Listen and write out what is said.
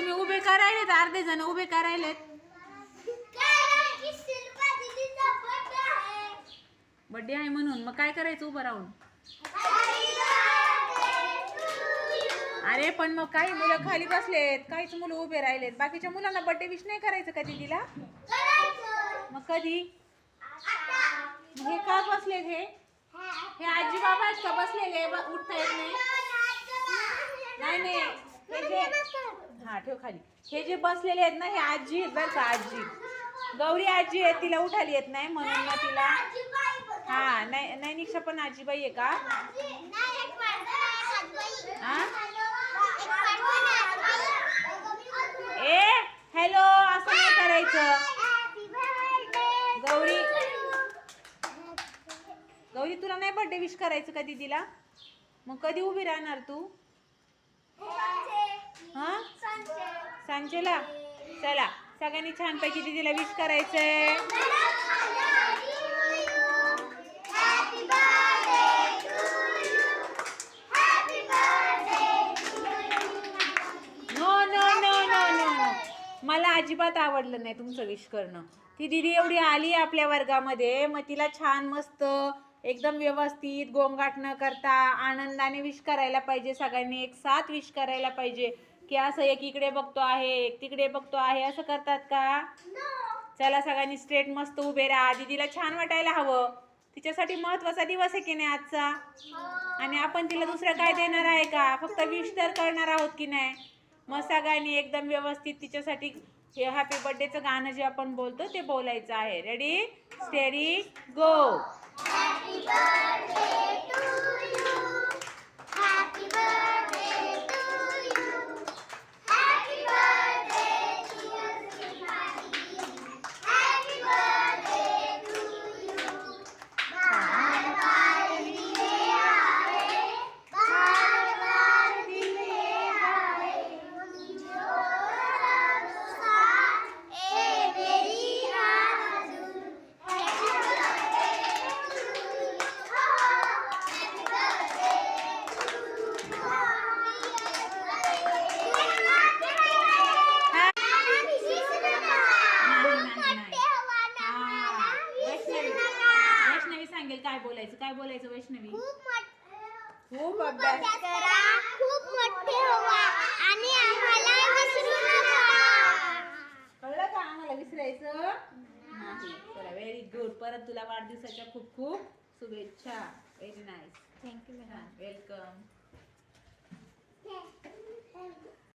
तुम्ही उभे करायलेत, अर्धे जण उभे करायलेत. बर्थडे आहे म्हणून मग काय करायचं उभं राहून? अरे पण मग काही मुलं खाली बसलेत, काहीच मुलं उभे राहिलेत. बाकीच्या मुलांना बर्थडे विश नाही करायचं का दीदीला? मग कधी? हे का बसलेत? हे आजी बाबा आहेत का बसलेले? उठता येत नाही? नाही हे जे हा ठेव खाली. हे जे बसलेले आहेत ना हे आजी आहेत बरं का. आजी गौरी आजी आहे, तिला उठायला येत नाही म्हणून मग तिला. हा नाही निक्षा पण आजीबाई आहे का? ए हॅलो असं नाही करायचं. गौरी तुला नाही बर्थडे विश करायचं का दीदीला? मग कधी उभी राहणार तू? हा सांजेला. चला सगळ्यांनी छानपैकी दीदीला विश करायचंय. मला अजिबात आवडलं नाही तुमचं विश करणं. ती दीदी एवढी आली आपल्या वर्गामध्ये, मग तिला छान मस्त एकदम व्यवस्थित गोंगाट न करता आनंदाने विश करायला पाहिजे. सगळ्यांनी एक साथ विश करायला पाहिजे की असं एक इकडे बघतो आहे एक तिकडे बघतो आहे असं करतात का? चला सगळ्यांनी स्ट्रेट मस्त उभे राहा. दीदीला छान वाटायला हवं. तिच्यासाठी महत्त्वाचा दिवस आहे की नाही आजचा? आणि आपण तिला दुसरं काय देणार आहे का? फक्त विश तर करणार आहोत की नाही? मग सगळ्यांनी एकदम व्यवस्थित तिच्यासाठी हे हॅपी बर्थडेचं गाणं जे आपण बोलतो ते बोलायचं आहे. Ready steady go. Happy birthday to you. Happy birthday to you. Happy birthday dear Shrimali. Happy birthday to you. बार बार दिले आए, बार बार दिले आए. काय बोलायचं काय बोलायचं वैष्णवी? खूप अभ्यास करा, खूप मोठे व्हा आणि आम्हाला विसरू नका. कळलं का आम्हाला विसरायचं नाही. चला व्हेरी गुड. परत तुला वाढदिवसाच्या खूप खूप शुभेच्छा. Very nice. Thank you madam. Welcome.